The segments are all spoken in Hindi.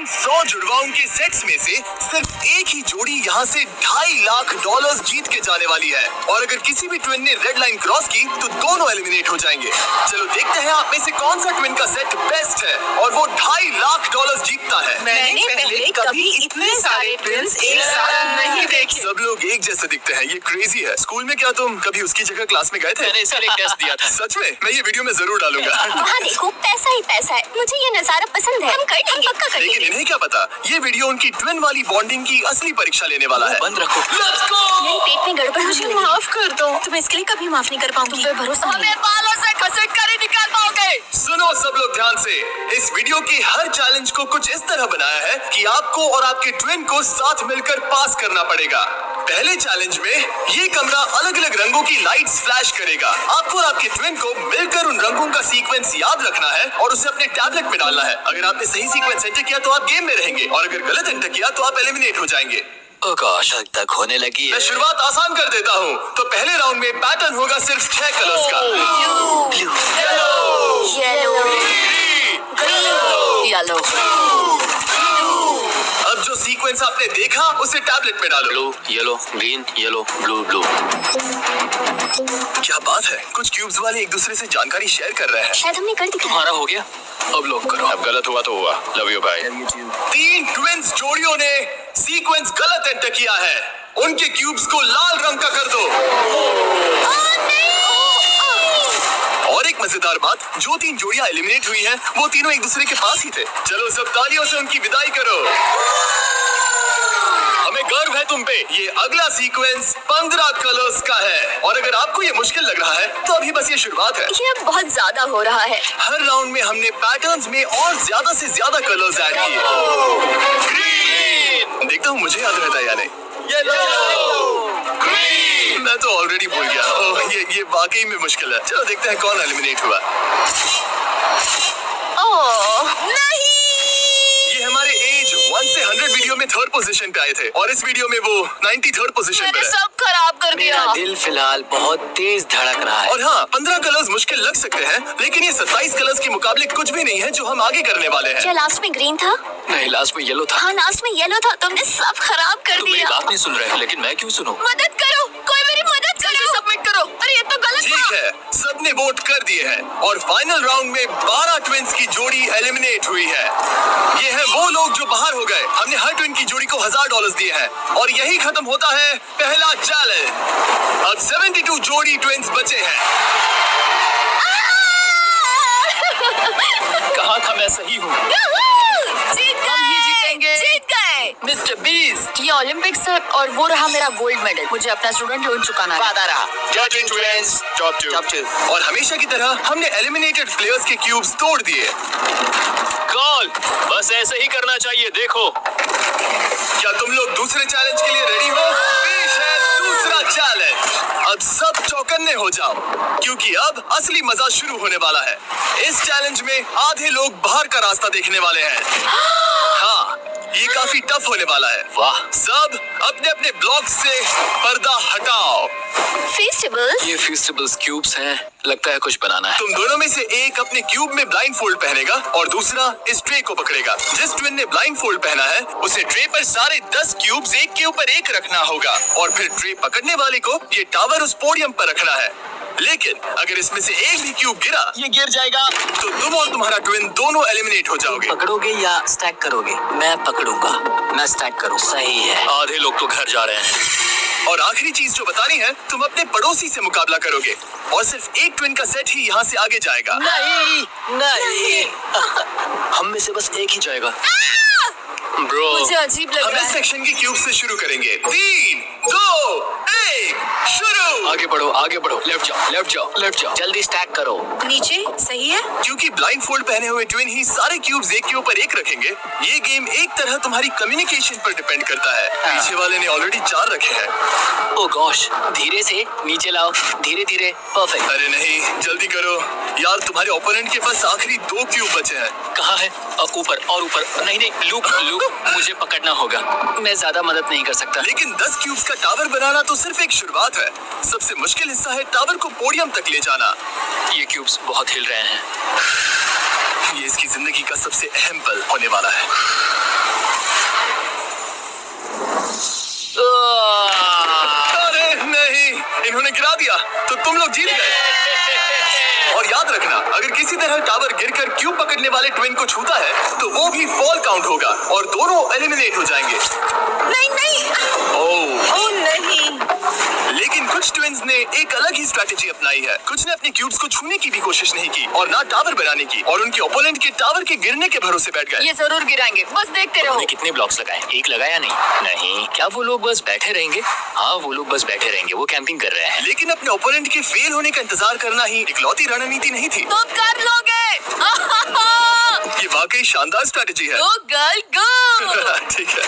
इन 100 जुड़वाओं के सेट्स में से सिर्फ एक ही जोड़ी यहाँ से $2.5 लाख जीत के जाने वाली है। और अगर किसी भी ट्विन ने रेड लाइन क्रॉस की तो दोनों एलिमिनेट हो जाएंगे। चलो देखते हैं आप में से कौन सा ट्विन का सेट बेस्ट है और वो $2.5 लाख जीतता है। मैंने पहले कभी इतने सारे ट्विन्स एक साथ नहीं देखे। सब लोग एक जैसे दिखते हैं, ये क्रेजी है। स्कूल में क्या तुम कभी उसकी जगह क्लास में गए थे? मैंने इसका एक टेस्ट दिया था। सच में? मैं ये वीडियो में जरूर डालूंगा। वहाँ देखो, पैसा ही पैसा है। मुझे ये नजारा पसंद है। हम कर लेंगे, पक्का कर लेकिन लेंगे। इन्हें क्या पता, ये वीडियो उनकी ट्विन वाली बॉन्डिंग की असली परीक्षा लेने वाला है। बंद रखो। Let's go! मेरे पेट में गड़बड़ मुझे होने लगी। माफ कर दो। तुम इसके लिए कभी माफ नहीं कर पाऊंगी। तुम पे भरोसा नहीं है। बालों से घसीट कर ही निकाल पाओगे। सुनो सब लोग ध्यान से, इस वीडियो के हर चैलेंज को कुछ इस तरह बनाया है कि आपको और आपके ट्विन को साथ मिलकर पास करना पड़ेगा। पहले चैलेंज में ये कमरा अलग अलग रंगों की लाइट्स फ्लैश करेगा। आपको और आपके ट्विन को मिलकर उन रंगों का सीक्वेंस याद रखना है और उसे अपने टैबलेट में डालना है। अगर आपने सही सीक्वेंस एंटर किया तो आप गेम में रहेंगे और अगर गलत एंटर किया तो आप एलिमिनेट हो जाएंगे। गोश, तक होने लगी मैं है। शुरुआत आसान कर देता हूँ। तो पहले राउंड में पैटर्न होगा सिर्फ 6 कलर्स का। ब्लू, येलो, येलो, अब जो सीक्वेंस आपने देखा उसे टैबलेट में डालो। Blue, yellow, green, yellow, blue, blue. क्या बात है, कुछ क्यूब्स वाले एक दूसरे से जानकारी शेयर कर रहे हैं। शायद हमने कर दिखाया। तुम्हारा हो गया, अब लोग करो। अब गलत हुआ तो हुआ। लव यू भाई। 3 ट्विन्स जोड़ियों ने सीक्वेंस गलत एंटर किया है। उनके क्यूब्स को लाल रंग का कर दो। और एक मजेदार बात, जो 3 जोड़ियां एलिमिनेट हुई हैं, वो तीनों एक दूसरे के पास ही थे। चलो सब तालियों से उनकी विदाई करो। हमें गर्व है तुम पे। ये अगला सीक्वेंस 15 कलर्स का है और अगर आपको ये मुश्किल लग रहा है तो अभी बस ये शुरुआत है। ये अब बहुत ज्यादा हो रहा है। हर राउंड में हमने पैटर्न्स में और ज्यादा से ज्यादा कलर्स ऐड किए। ग्रीन, देखता हूँ मुझे याद रहता है या नहीं। ग्रीन, मैं तो ऑलरेडी भूल गया। ओह, ये वाकई में मुश्किल है। चलो देखते हैं कौन एलिमिनेट हुआ। ओह नहीं, ये हमारे एज 1 से 100 वीडियो में 3rd पोजीशन पे आए थे और इस वीडियो में वो 93rd पोजीशन पे मैंने है। सब खराब कर दिया। मेरा दिल फिलहाल बहुत तेज धड़क रहा है। और हाँ, 15 कलर्स मुश्किल लग सकते हैं लेकिन ये 27 कलर्स के मुकाबले कुछ भी नहीं है जो हम आगे करने वाले हैं। क्या लास्ट में ग्रीन था? नहीं, लास्ट में येलो था। हाँ, लास्ट में येलो था। तुमने सब खराब कर तुम मेरी दिया। बात नहीं सुन रहे, लेकिन मैं क्यों सुनूं? मदद करो, कोई मेरी मदद करो। सबमिट करो। अरे ये तो गलत ठीक है, सबने वोट कर दिए हैं और फाइनल राउंड में 12 ट्विन्स की जोड़ी एलिमिनेट हुई है। ये हैं वो लोग जो बाहर हो गए। हमने हर ट्विन की जोड़ी को $1000 दिए हैं और यही खत्म होता है पहला चैलेंज। अब 72 जोड़ी ट्विन्स बचे हैं। कहा था मैं सही हूँ। जीत ही जीतेंगे। जीत गए। मिस्टर बीस्ट, ये ओलंपिक्स है और वो रहा मेरा गोल्ड मेडल। मुझे अपना स्टूडेंट लोन चुकाना है। वादा रहा। जजिंग ट्विन्स टॉप 2 और हमेशा की तरह हमने एलिमिनेटेड प्लेयर्स के क्यूब्स तोड़ दिए। कॉल, बस ऐसे ही करना चाहिए। देखो, क्या तुम लोग दूसरे चैलेंज के लिए रेडी हो? पेश है दूसरा चैलेंज। अब सब चौकन्ने हो जाओ क्योंकि अब असली मजा शुरू होने वाला है। इस चैलेंज में आधे लोग बाहर का रास्ता देखने वाले हैं। हाँ, ये काफी टफ होने वाला है। वाह, सब अपने अपने ब्लॉक से पर्दा हटाओ। फेस्टिवल्स। ये फेस्टिवल्स क्यूब्स हैं। लगता है कुछ बनाना है। तुम दोनों में से एक अपने क्यूब में ब्लाइंड फोल्ड पहनेगा और दूसरा इस ट्रे को पकड़ेगा। जिस ट्विन ने ब्लाइंड फोल्ड पहना है उसे ट्रे पर सारे 10 क्यूब्स एक के ऊपर एक रखना होगा और फिर ट्रे पकड़ने वाले को ये टावर उस पोडियम पर रखना है। लेकिन अगर इसमें से एक भी क्यूब गिरा, ये गिर जाएगा। तो तुम और तुम्हारा ट्विन दोनों एलिमिनेट हो जाओगे। पकड़ोगे या स्टैक करोगे? मैं पकड़ूंगा। मैं स्टैक करूँ। सही है। आधे लोग तो घर जा रहे हैं। और आखिरी चीज जो बतानी है, तुम अपने पड़ोसी से मुकाबला करोगे और सिर्फ एक ट्विन का सेट ही यहाँ से आगे जाएगा। नहीं। हम में से बस एक ही जाएगा। ब्रो, मुझे अजीब लग हम रहा इस है। सेक्शन के क्यूब से शुरू करेंगे। 3, 2, 1, शुरू। आगे बढ़ो, आगे बढ़ो। लेफ्ट जाओ, लेफ्ट जाओ, लेफ्ट जाओ। जल्दी स्टैक करो। नीचे सही है। क्योंकि ब्लाइंड फोल्ड पहने हुए ट्विन ही सारे क्यूब्स एक के ऊपर एक रखेंगे, ये गेम एक तरह तुम्हारी कम्युनिकेशन पर डिपेंड करता है। पीछे वाले ने ऑलरेडी 4 रखे हैं। ओ गॉश, धीरे से नीचे लाओ, धीरे धीरे। परफेक्ट। अरे नहीं, जल्दी करो यार, तुम्हारे ओपोनेंट के पास आखिरी 2 क्यूब बचे हैं। कहाँ है? ऊपर और ऊपर। नहीं नहीं, लूप मुझे पकड़ना होगा। मैं ज्यादा मदद नहीं कर सकता। लेकिन 10 क्यूब्स का टावर बनाना तो सिर्फ एक शुरुआत है। सबसे मुश्किल हिस्सा है टावर को पोडियम तक ले जाना। ये क्यूब्स बहुत हिल रहे हैं। ये इसकी जिंदगी का सबसे अहम पल होने वाला है। अरे नहीं, इन्होंने गिरा दिया तो तुम लोग जीत गए। और याद रखना, अगर किसी तरह टावर गिरकर क्यूब पकड़ने वाले ट्विन को छूता है तो वो भी फॉल काउंट होगा और दोनों एलिमिनेट हो जाएंगे। नहीं नहीं। ओह नहीं। लेकिन कुछ ट्विन्स ने एक अलग ही स्ट्रैटेजी अपनाई है। कुछ ने अपने क्यूब्स को छूने की भी कोशिश नहीं की और ना टावर बनाने की, और उनके ओपोनेंट के टावर के गिरने के भरोसे बैठ गए। ये जरूर गिराएंगे, बस देखते रहो। तुमने कितने ब्लॉक्स लगाए? एक लगाया नहीं? नहीं। क्या वो लोग बस बैठे रहेंगे? हाँ, वो लोग बस बैठे रहेंगे। वो कैंपिंग कर रहे हैं। लेकिन अपने ओपोनेंट के फेल होने का इंतजार करना ही इकलौती रणनीति नहीं थी। तुम कर लोगे। ये वाकई शानदार स्ट्रैटेजी है। गो गर्ल गो। ठीक है,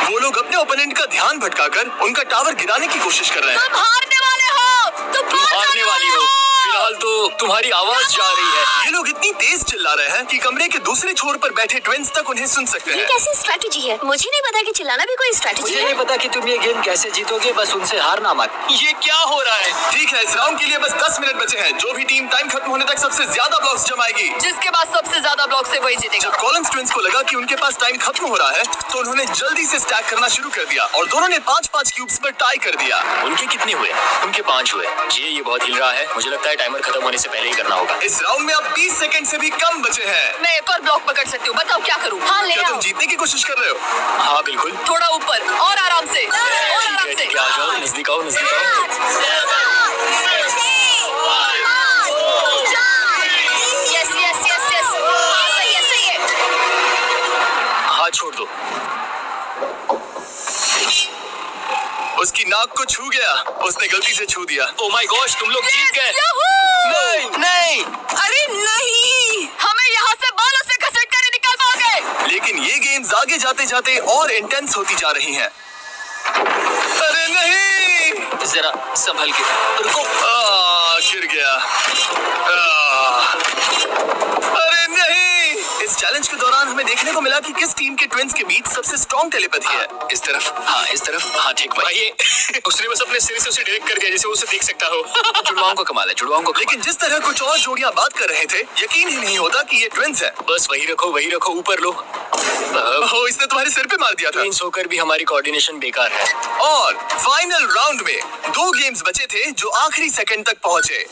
वो लोग अपने ओपोनेंट का ध्यान भटकाकर उनका टावर गिराने की कोशिश कर रहे हैं। तुम हारने वाले हो। तुम हारने वाली हो। फिलहाल तो तुम्हारी आवाज जा रही है। ये लोग इतनी तेज चिल्ला रहे हैं कि कमरे के दूसरे छोर पर बैठे ट्विन्स तक उन्हें सुन सकते ये हैं। कैसी स्ट्रैटेजी है? मुझे नहीं पता कि चिल्लाना भी कोई स्ट्रैटेजी मुझे है। नहीं पता कि तुम ये गेम कैसे जीतोगे, बस उनसे हारना मत। ये क्या हो रहा है? ठीक है, इस राउंड के लिए बस 10 मिनट बचे हैं। जो भी टीम टाइम खत्म होने तक सबसे ज्यादा ब्लॉक्स जमाएगी, जिसके पास सबसे ज्यादा ब्लॉक से वही जीतेगा। जब कॉलिंस ट्विन्स को लगा कि उनके पास टाइम खत्म हो रहा है तो उन्होंने जल्दी से स्टैक करना शुरू कर दिया और दोनों ने 5-5 क्यूब्स पर टाई कर दिया। उनके कितने हुए? उनके 5 हुए। ये बहुत हिल रहा है। मुझे लगता है टाइमर खत्म होने से पहले ही करना होगा। इस राउंड में अब 20 सेकंड से भी कम बचे हैं। मैं एक और ब्लॉक पकड़ सकती हूँ, बताओ क्या करूँ? हाँ ले क्या तुम आओ। जीतने की कोशिश कर रहे हो? हाँ बिल्कुल। थोड़ा ऊपर और आराम से, और आराम से। ठीक है, आ जाओ, नजदीक आओ, नजदीक आओ। यस यस यस यस, सही है सही है। हाथ छोड़ दो। उसकी नाक को छू गया, उसने गलती से छू दिया। ओ माय गॉश, तुम लोग जीत गए। नहीं नहीं। अरे नहीं, हमें यहाँ से बालों से घसीट कर निकल पाओगे। लेकिन ये गेम्स आगे जाते जाते और इंटेंस होती जा रही हैं। अरे नहीं, जरा संभल के रुको। गिर गया। अरे नहीं। इस चैलेंज के दौरान हमें देखने को मिला कि किस टीम के ट्विन्स के बीच सबसे स्ट्रॉन्ग टेलीपैथी है। इस तरफ, हाँ इस तरफ, हाँ ठीक भाई। ये उसने बस अपने सिर से उसे डायरेक्ट कर दिया जैसे उसे देख सकता हो। जुड़वाओं को कमाल है, जुड़वाओं को। लेकिन जिस तरह कुछ और जोड़ियां बात कर रहे थे, यकीन ही नहीं होता कि ये ट्विन्स हैं। बस वही रखो, ऊपर लो। ओह, इसने तुम्हारे सिर पे मार दिया था। ट्विन्स होकर भी हमारी कोऑर्डिनेशन बेकार है। और फाइनल राउंड में 2 गेम्स बचे थे जो आखिरी सेकंड तक पहुंचे।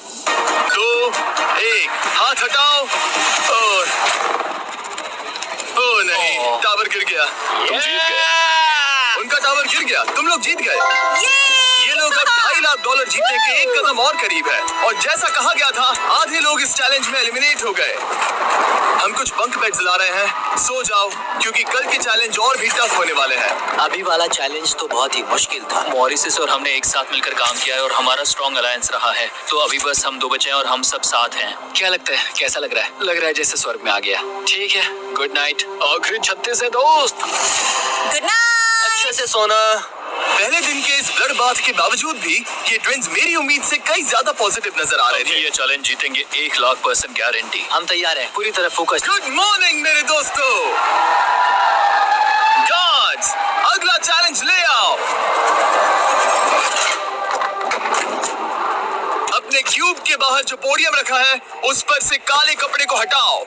2, 1, हाथ हटाओ और ओ नहीं, टावर गिर गया। तुम जीत गए। उनका टावर गिर गया, तुम लोग जीत गए। ये लोग अब $2.5 लाख जीतने के एक कदम और करीब है, और जैसा कहा गया था, आधे लोग इस चैलेंज में एलिमिनेट हो गए। हम कुछ बंक बेड्स ला रहे हैं, सो जाओ क्योंकि कल के चैलेंज और भी टफ होने वाले हैं। अभी वाला चैलेंज तो बहुत ही मुश्किल था। मॉरिस और हमने एक साथ मिलकर काम किया है और हमारा स्ट्रॉन्ग अलायंस रहा है। तो अभी बस हम 2 बचे हैं और हम सब साथ हैं। क्या लगता है, कैसा लग रहा है? लग रहा है जैसे स्वर्ग में आ गया। ठीक है, गुड नाइट। आखिरी 36 है दोस्त। Good night. अच्छे से सोना। पहले दिन के इस ब्लड बाथ के बावजूद भी ये ट्विन्स मेरी उम्मीद से कई ज्यादा पॉजिटिव नजर आ रहे थे। ये चैलेंज जीतेंगे 1,00,000% गारंटी। हम तैयार हैं, पूरी तरह फोकस। गुड मॉर्निंग मेरे दोस्तों। गार्ड्स, अगला चैलेंज ले आओ। अपने क्यूब के बाहर जो पोडियम रखा है उस पर से काले कपड़े को हटाओ।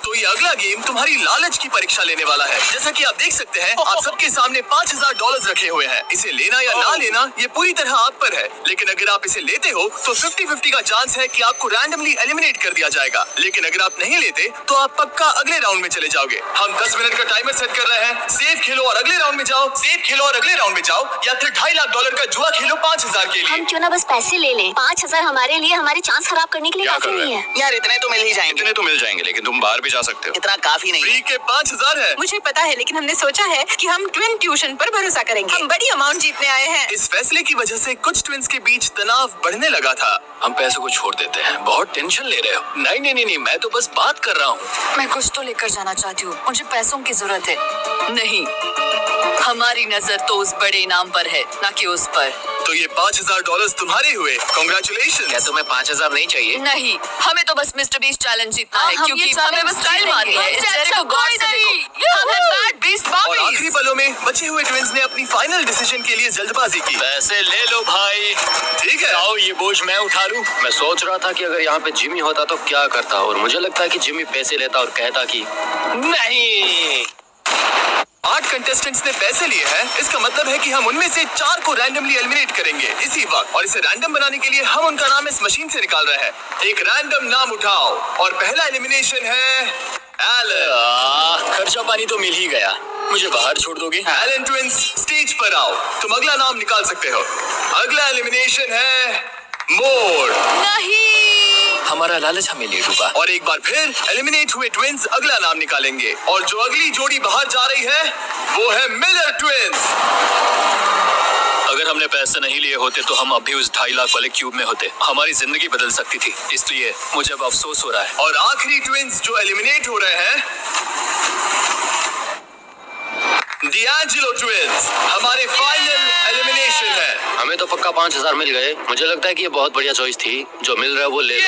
तो ये अगला गेम तुम्हारी लालच की परीक्षा लेने वाला है। जैसा कि आप देख सकते हैं, आप सबके सामने $5,000 रखे हुए हैं। इसे लेना या ना लेना ये पूरी तरह आप पर है। लेकिन अगर आप इसे लेते हो तो 50-50 का चांस है कि आपको रैंडमली एलिमिनेट कर दिया जाएगा। लेकिन अगर आप नहीं लेते तो आप पक्का अगले राउंड में चले जाओगे। हम 10 मिनट का टाइमर सेट कर रहे हैं। सेफ खेलो और अगले राउंड में जाओ, सेफ खेलो और अगले राउंड में जाओ, या फिर $2.5 लाख का जुआ खेलो 5,000 के लिए। हम क्यों ना बस पैसे ले लें। 5,000 हमारे लिए हमारी चांस खराब करने के लिए क्या काफी कर रहे नहीं हो? है। यार इतने तो मिल ही जाएंगे। इतने तो मिल जाएंगे, लेकिन तुम बाहर भी जा सकते हो। इतना काफी नहीं फ्री है। के 5,000 है। मुझे पता है, लेकिन हमने सोचा है कि हम ट्विन ट्यूशन पर भरोसा करेंगे। हम बड़ी अमाउंट जीतने आए हैं। इस फैसले की वजह से कुछ ट्विंस के बीच तनाव बढ़ने लगा था। हम पैसों को छोड़ देते हैं, बहुत टेंशन ले रहे हो। नहीं नहीं नहीं नहीं, मैं तो बस बात कर रहा हूँ। मैं कुछ तो लेकर जाना चाहती हूँ, मुझे पैसों की जरूरत है। नहीं, हमारी नजर तो उस बड़े इनाम पर है, ना कि उस पर। तो ये $5,000 तुम्हारे हुए। कॉन्ग्रेचुलेशन। क्या तुम्हें 5,000 नहीं चाहिए? नहीं, हमें तो बस मिस्टर बीस्ट चैलेंज जीतना है, हम क्योंकि ये हमें बस challenge स्टाइल मारनी है। जीतेंगे। इस चेहरे को गौर से देखो, हम हैं बैड बीस्ट और आखिरी बॉबीज। पलों में बचे हुए ट्विंस ने अपनी फाइनल डिसीजन के लिए जल्दबाजी की। पैसे ले लो भाई। ठीक है। आओ ये बोझ मैं उठा लूं। मैं सोच रहा था कि अगर यहाँ पे जिमी होता तो क्या करता, और मुझे लगता है कि जिमी पैसे लेता और कहता कि नहीं। 8 कंटेस्टेंट्स ने पैसे लिए हैं। इसका मतलब है कि हम उनमें से 4 को रैंडमली एलिमिनेट करेंगे इसी वक्त, और इसे रैंडम बनाने के लिए हम उनका नाम इस मशीन से निकाल रहे हैं। एक रैंडम नाम उठाओ, और पहला एलिमिनेशन है एलन। खर्चा पानी तो मिल ही गया, मुझे बाहर छोड़ दोगे? एलन ट्विंस स्टेज पर आओ, तुम अगला नाम निकाल सकते हो। अगला एलिमिनेशन है मोर। नहीं, हमारा लालच हमें ले डूबा। और एक बार फिर एलिमिनेट हुए ट्विंस अगला नाम निकालेंगे, और जो अगली जोड़ी बाहर जा रही है वो है मिलर ट्विंस। अगर हमने पैसे नहीं लिए होते तो हम अभी उस 2.5 लाख वाले क्यूब में होते। हमारी जिंदगी बदल सकती थी, इसलिए मुझे अब अफसोस हो रहा है। और आखिरी ट्विंस जो एलिमिनेट हो रहे हैं, डिएंजेलो ट्विंस, हमारे फाइनल एलिमिनेशन है। हमें तो पक्का 5,000 मिल गए। मुझे लगता है कि ये बहुत बढ़िया चॉइस थी। जो मिल रहा है वो ले लो।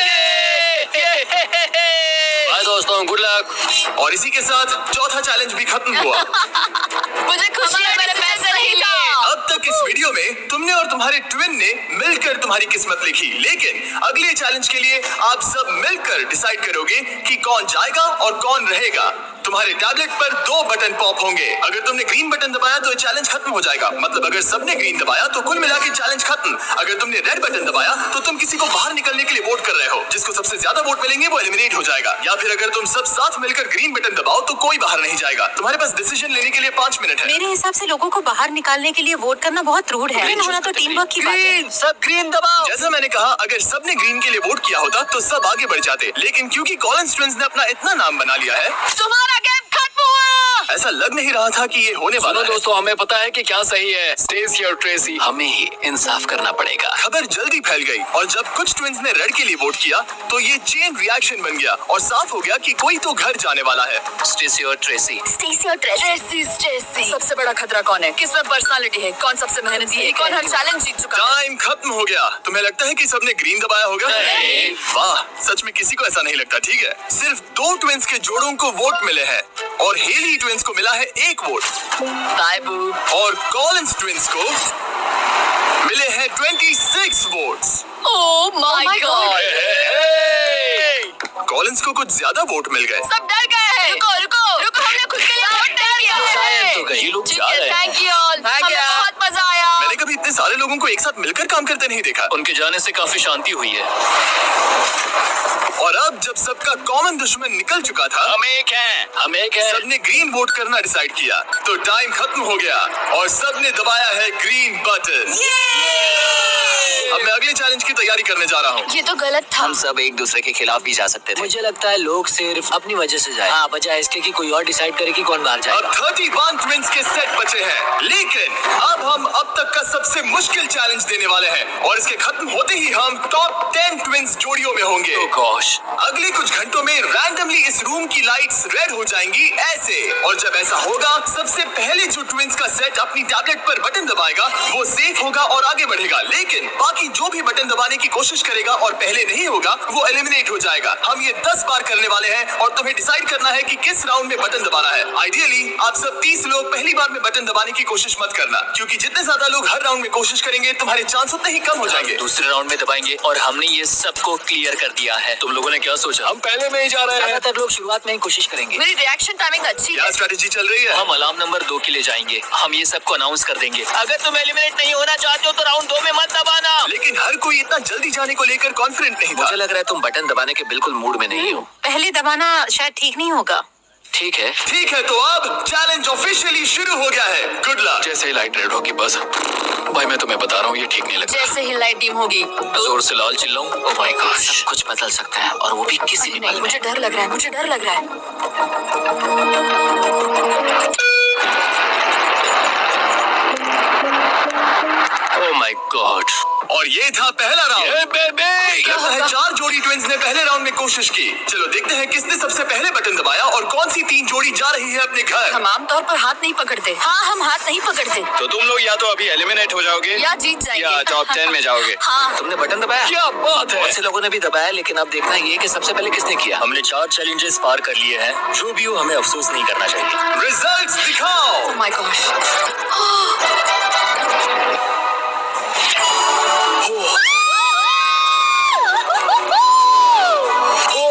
बाय दोस्तों, गुड लक। और इसी के साथ चौथा चैलेंज भी खत्म हुआ। मुझे खुशी है मैंने पैसे नहीं लिए। अब तक इस वीडियो में तुमने और तुम्हारे ट्विन ने मिलकर तुम्हारी किस्मत लिखी, लेकिन अगले चैलेंज के लिए आप सब मिलकर डिसाइड करोगे कि कौन जाएगा और कौन रहेगा। तुम्हारे टैबलेट पर 2 बटन पॉप होंगे। अगर तुमने ग्रीन बटन दबाया तो चैलेंज खत्म हो जाएगा, मतलब अगर सबने ग्रीन दबाया तो कुल मिला के चैलेंज खत्म। अगर तुमने रेड बटन दबाया तो तुम किसी को बाहर निकलने के लिए वोट कर रहे हो। जिसको सबसे ज्यादा वोट मिलेंगे वो एलिमिनेट हो जाएगा। या फिर अगर तुम सब साथ मिलकर ग्रीन बटन दबाओ तो कोई बाहर नहीं जाएगा। तुम्हारे पास डिसीजन लेने के लिए 5 मिनट है। मेरे हिसाब से लोगों को बाहर निकालने के लिए वोट करना बहुत रूड है। ग्रीन होना तो टीम वर्क की बात है। सब ग्रीन दबाओ। जैसा मैंने कहा, अगर सबने ग्रीन के लिए वोट किया होता तो सब आगे बढ़ जाते, लेकिन क्योंकि कॉलिंस ट्विंस ने अपना इतना नाम बना लिया है, तुम्हारा गेम खत्म हुआ। ऐसा लग नहीं रहा था कि ये होने वाला सुनो है। दोस्तों, हमें पता है कि क्या सही है। स्टेसी और ट्रेसी, हमें ही इंसाफ करना पड़ेगा। खबर जल्दी फैल गई, और जब कुछ ट्विंस ने रेड के लिए वोट किया तो ये चेन रिएक्शन बन गया और साफ हो गया कि कोई तो घर जाने वाला है। स्टेसी और ट्रेसी। स्टेसी और ट्रेसी। स्टेसी, सबसे बड़ा खतरा कौन है? किसमें पर्सनालिटी है? कौन सबसे मेहनती है? कौन हर चैलेंज जीत चुका है? टाइम खत्म हो गया। तुम्हें लगता है कि सबने ग्रीन दबाया होगा? नहीं। वाह, सच में किसी को ऐसा नहीं लगता। ठीक है, सिर्फ 2 ट्विंस के जोड़ों को वोट मिले हैं, और हेली ट्विंस को मिला है 1 वोट, बाय बू। और कॉलिंस ट्विंस को मिले हैं 26 votes. Oh my God, Collins को कुछ ज्यादा वोट मिल गए। सब डर गए हैं। रुको रुको रुको, हमने खुद के लिए वोट नहीं किया है। तो कहीं लोग ठीक जा है, रहे हैं। थैंक यू ऑल, हमें बहुत मजा आया। मैंने कभी इतने सारे लोगों को एक साथ मिलकर काम करते नहीं देखा। उनके जाने से काफी शांति हुई है। और अब जब सबका कॉमन दुश्मन निकल चुका था, हम एक हैं। सबने ग्रीन वोट करना डिसाइड किया, तो टाइम खत्म हो गया और सबने दबाया है ग्रीन बटन। अब मैं अगले चैलेंज की तैयारी करने जा रहा हूँ। ये तो गलत था। हम सब एक दूसरे के खिलाफ भी जा सकते थे। मुझे लगता है लोग सिर्फ अपनी वजह से जाए, हाँ, बजाय इसके कि कोई और डिसाइड करे कि कौन बाहर अब जाएगा। 31 ट्विंस के सेट बचे हैं, लेकिन अब हम अब तक का सबसे मुश्किल चैलेंज देने वाले हैं, और इसके खत्म होते ही हम टॉप 10 ट्विंस जोड़ियों में होंगे। Oh gosh। अगले कुछ घंटों में रैंडमली इस रूम की लाइट्स रेड हो जाएंगी ऐसे, और जब ऐसा होगा सबसे पहले जो ट्विंस का सेट अपनी टैबलेट पर बटन दबाएगा वो सेफ होगा और आगे बढ़ेगा, लेकिन बाकी जो भी बटन दबाने की कोशिश करेगा और पहले नहीं होगा वो एलिमिनेट हो जाएगा। हम ये 10 बार करने वाले हैं, और तुम्हें डिसाइड करना है कि किस राउंड में बटन दबाना है। आइडियली आप सब 30 लोग पहली बार में बटन दबाने की कोशिश मत करना, क्योंकि जितने ज्यादा लोग हर राउंड में कोशिश करेंगे तुम्हारे चांस उतने ही कम हो जाएंगे। दूसरे राउंड में दबाएंगे, और हमने ये सबको क्लियर कर दिया है। तुम लोगों ने क्या सोचा? हम पहले में ही जा रहे हैं। ज्यादातर लोग शुरुआत में ही कोशिश करेंगे। मेरी रिएक्शन टाइमिंग अच्छी क्या है। स्ट्रेटेजी चल रही है? हम अलार्म नंबर 2 के लिए जाएंगे। हम ये सबको अनाउंस कर देंगे। अगर तुम एलिमिनेट नहीं होना चाहते हो तो राउंड 2 में मत दबाना। लेकिन हर कोई इतना जल्दी जाने को लेकर कॉन्फिडेंट नहीं था। मुझे लग रहा है तुम बटन दबाने के बिल्कुल मूड में नहीं हो। पहले दबाना शायद ठीक नहीं होगा। ठीक है। ठीक है, तो अब चैलेंज ऑफिशियली शुरू हो गया है। Good luck. जैसे ही लाइट रेड होगी बस। भाई मैं तुम्हें बता रहा हूँ ये ठीक नहीं लगता। जैसे ही लाइट डिम होगी जोर से लाल चिल्लाऊं? Oh my God. सब कुछ बदल सकता है और वो भी किसी भी नहीं, पल में। मुझे डर लग रहा है, मुझे डर लग रहा है। Oh my God. और ये था पहला राउंड। ये बेबी। लगता है 4 जोड़ी ट्विंस ने पहले राउंड में कोशिश की। चलो देखते हैं किसने सबसे पहले बटन दबाया और कौन सी 3 जोड़ी जा रही है अपने घर। हम आमतौर पर हाथ नहीं पकड़ते। हाँ, हम हाथ नहीं पकड़ते तो तुम लोग या तो अभी एलिमिनेट हो जाओगे या जीत जाएंगे या टॉप 10 में जाओगे। हाँ, तुमने बटन दबाया? क्या बात है। बहुत से लोगों ने भी दबाया, लेकिन अब देखना ये कि सबसे पहले किसने किया। हमने 4 चैलेंजेस पार कर लिए हैं। जो भी हो हमें अफसोस नहीं करना चाहिए। रिजल्ट्स दिखाओ। Oh my God.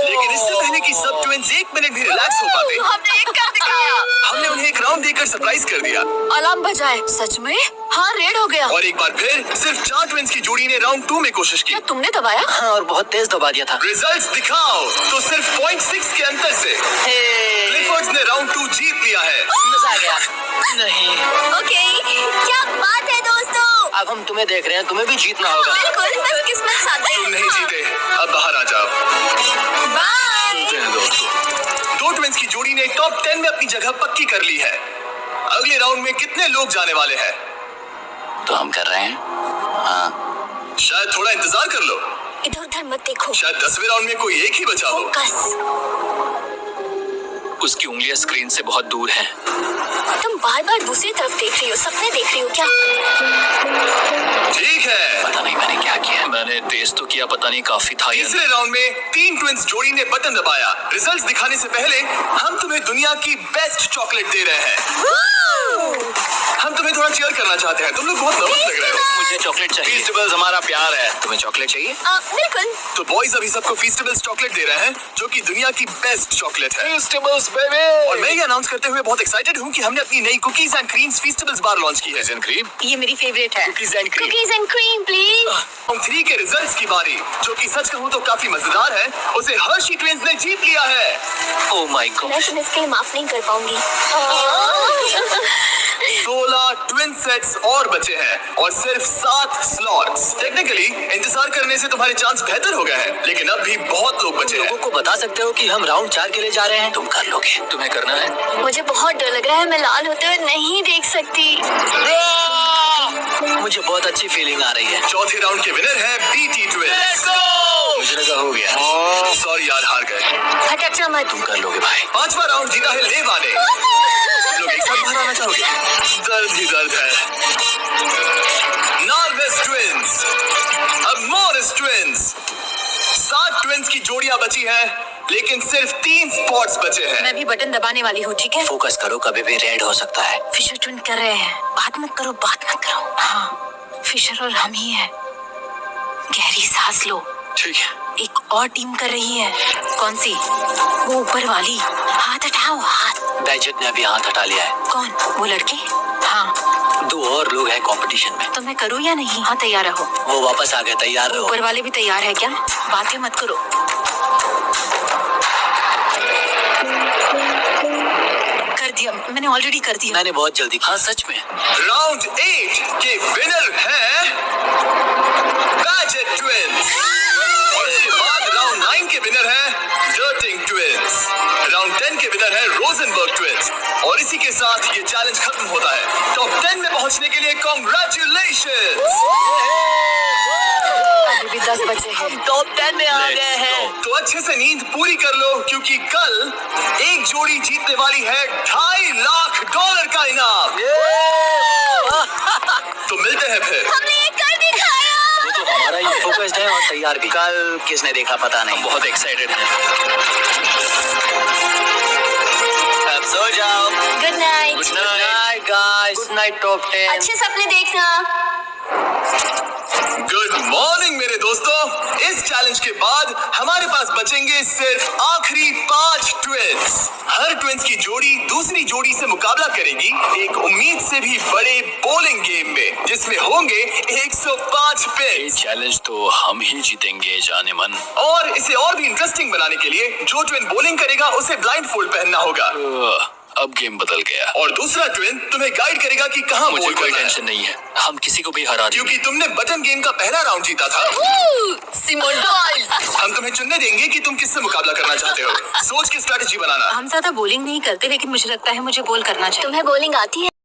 लेकिन इससे पहले कि सब ट्विंस 1 मिनट भी रिलैक्स हो पाते, हमने एक कर दिखाया। हमने उन्हें एक राउंड देकर सरप्राइज कर दिया। अलार्म बजाए। सच में? हाँ, रेड हो गया। और एक बार फिर सिर्फ 4 ट्विंस की जोड़ी ने राउंड 2 में कोशिश की। क्या तुमने दबाया? हाँ, और बहुत तेज दबा दिया था। रिजल्ट्स दिखाओ। तो सिर्फ 0.6 के अंतर से क्लिफर्ड्स ने राउंड 2 जीत लिया है। मजा आ गया। नहीं, ओके, क्या बात है दोस्तों। अब हम तुम्हें देख रहे हैं, तुम्हें भी जीतना होगा। बिल्कुल, बस किस्मत साथ दे। तुम नहीं जीते, अब बाहर आ जाओ। बाय। मिलते हैं दोस्तों। 2 ट्विंस की जोड़ी ने टॉप 10 में अपनी जगह पक्की कर ली है। अगले राउंड में कितने लोग जाने वाले हैं? तो हम कर रहे हैं। हाँ, शायद थोड़ा इंतजार कर लो। इधर उधर मत देखो। शायद 10वें राउंड में कोई एक ही बचा हो। फोकस। उसकी उंगलियां स्क्रीन से बहुत दूर हैं। तुम बार बार दूसरी तरफ देख रही हो, सपने देख रही हो क्या? ठीक है। पता नहीं मैंने क्या किया। मैंने टेस्ट तो किया, पता नहीं काफी था या तीसरे राउंड में 3 ट्विंस जोड़ी ने बटन दबाया। रिजल्ट्स दिखाने से पहले हम तुम्हें दुनिया की बेस्ट चॉकलेट दे रहे हैं। हम तुम्हें थोड़ा चीयर करना चाहते हैं। तुम लोग बहुत नर्वस लग रहे हो। मुझे चॉकलेट चाहिए। फीस्टेबल्स हमारा प्यार है। तुम्हें चॉकलेट चाहिए? बिल्कुल। तो बॉयज अभी सबको फीस्टेबल्स चॉकलेट दे रहे हैं, जो कि दुनिया की बेस्ट चॉकलेट है। फीस्टेबल्स बेबी। और मैं ये अनाउंस करते हुए बहुत एक्साइटेड हूँ कि हमने अपनी नई cookies and creams Feastables bar launch की है। क्रीम। ये मेरी फेवरेट है। Cookies and cream. Cookies and cream please. Round 3 के रिजल्ट्स की बारी, जो कि सच कहूँ तो काफी मजेदार है। उसे हर्शी ट्विंस ने जीत लिया है। Oh my God. मैं तुम्हें इसके लिए माफ नहीं कर पाऊंगी। 16 ट्विन सेट्स और बचे हैं और सिर्फ 7 स्लॉट्स। टेक्निकली इंतजार करने से तुम्हारे चांस बेहतर हो गए हैं, लेकिन अब भी बहुत लोग बचे हैं। लोगों को बता सकते हो कि हम राउंड 4 के लिए जा रहे हैं। तुम कर लोगे। तुम्हें करना है? मुझे बहुत डर लग रहा है, मैं लाल होते हुए नहीं देख सकती। मुझे बहुत अच्छी फीलिंग आ रही है। चौथे राउंड के विनर है बीटी ट्विंस। मुझे लगा हो गया। सॉरी यार, हार गए। भटकना मत। तुम कर लोगे भाई। 5वां राउंड जीता है लेवा ने। तुम लोग एक साथ बाहर आना चाहोगे? दर्द ही दर्द है। नॉर्वेस ट्विंस, अब मॉरिस ट्विंस। 7 ट्विंस की जोड़ियां बची हैं, लेकिन सिर्फ 3 स्पॉट्स बचे हैं। मैं भी बटन दबाने वाली हूँ, ठीक है? फोकस करो, कभी भी रेड हो सकता है। फिशर ट्विन कर रहे हैं। बात मत करो, बात मत करो। हाँ, फिशर और हम ही हैं। गहरी सांस लो। ठीक है। एक और टीम कर रही है। कौन सी? वो ऊपर वाली। हाथ हटाओ, हाथ। बैजेट ने अभी हाथ हटा लिया है। कौन? वो लड़की? हाँ। 2 और लोग हैं कंपटीशन में। तो मैं करूँ या नहीं? हाँ, तैयार रहो। वो वापस आ गए, तैयार रहो। ऊपर वाले भी तैयार है क्या? बातें मत करो। कर दिया, मैंने ऑलरेडी कर दिया। मैंने बहुत जल्दी। हाँ, सच में। राउंड 8 के विनर है बैजेट ट्विंस। और इसके बाद राउंड 9 के विनर है डर्टिंग ट्विंस। राउंड 10 के विनर है रोजनबर्ग ट्विंस। और इसी के साथ ये चैलेंज खत्म होता है। टॉप 10 में पहुंचने के लिए कांग्रेचुलेशंस। अभी भी 10 बचे हैं। टॉप 10 में आ गए हैं। तो अच्छे से नींद पूरी कर लो, क्योंकि कल एक जोड़ी जीतने वाली है $2.5 लाख का इनाम। तो मिलते हैं फिर। हमने ये कर दिखाया। वो तो हमारा ही फोकस्ड है और तैयार भी। कल किसने देखा पता नहीं। बहुत एक्साइटेड हैं। अब सो जाओ। Good night. Good night guys. Good night top 10। अच्छे सपने देखना। गुड मॉर्निंग मेरे दोस्तों। इस चैलेंज के बाद हमारे पास बचेंगे सिर्फ आखिरी 5 ट्विंस। हर ट्विंस की जोड़ी दूसरी जोड़ी से मुकाबला करेगी एक उम्मीद से भी बड़े बोलिंग गेम में, जिसमें होंगे 105 ये पिन। चैलेंज तो हम ही जीतेंगे जाने मन। और इसे और भी इंटरेस्टिंग बनाने के लिए जो ट्विन बॉलिंग करेगा उसे ब्लाइंड फोल्ड पहनना होगा अब गेम बदल गया। और दूसरा ट्विन तुम्हें गाइड करेगा कि कहां मुझे बॉल कोई करना है, टेंशन नहीं है, हम किसी को भी हरा देंगे। क्योंकि तुमने बटन गेम का पहला राउंड जीता था। Simone Biles. हम तुम्हें चुनने देंगे कि तुम किससे मुकाबला करना चाहते हो। सोच के स्ट्रेटेजी बनाना। हम ज्यादा बॉलिंग नहीं करते, लेकिन मुझे लगता है मुझे बॉल करना चाहिए। तुम्हें बॉलिंग आती है?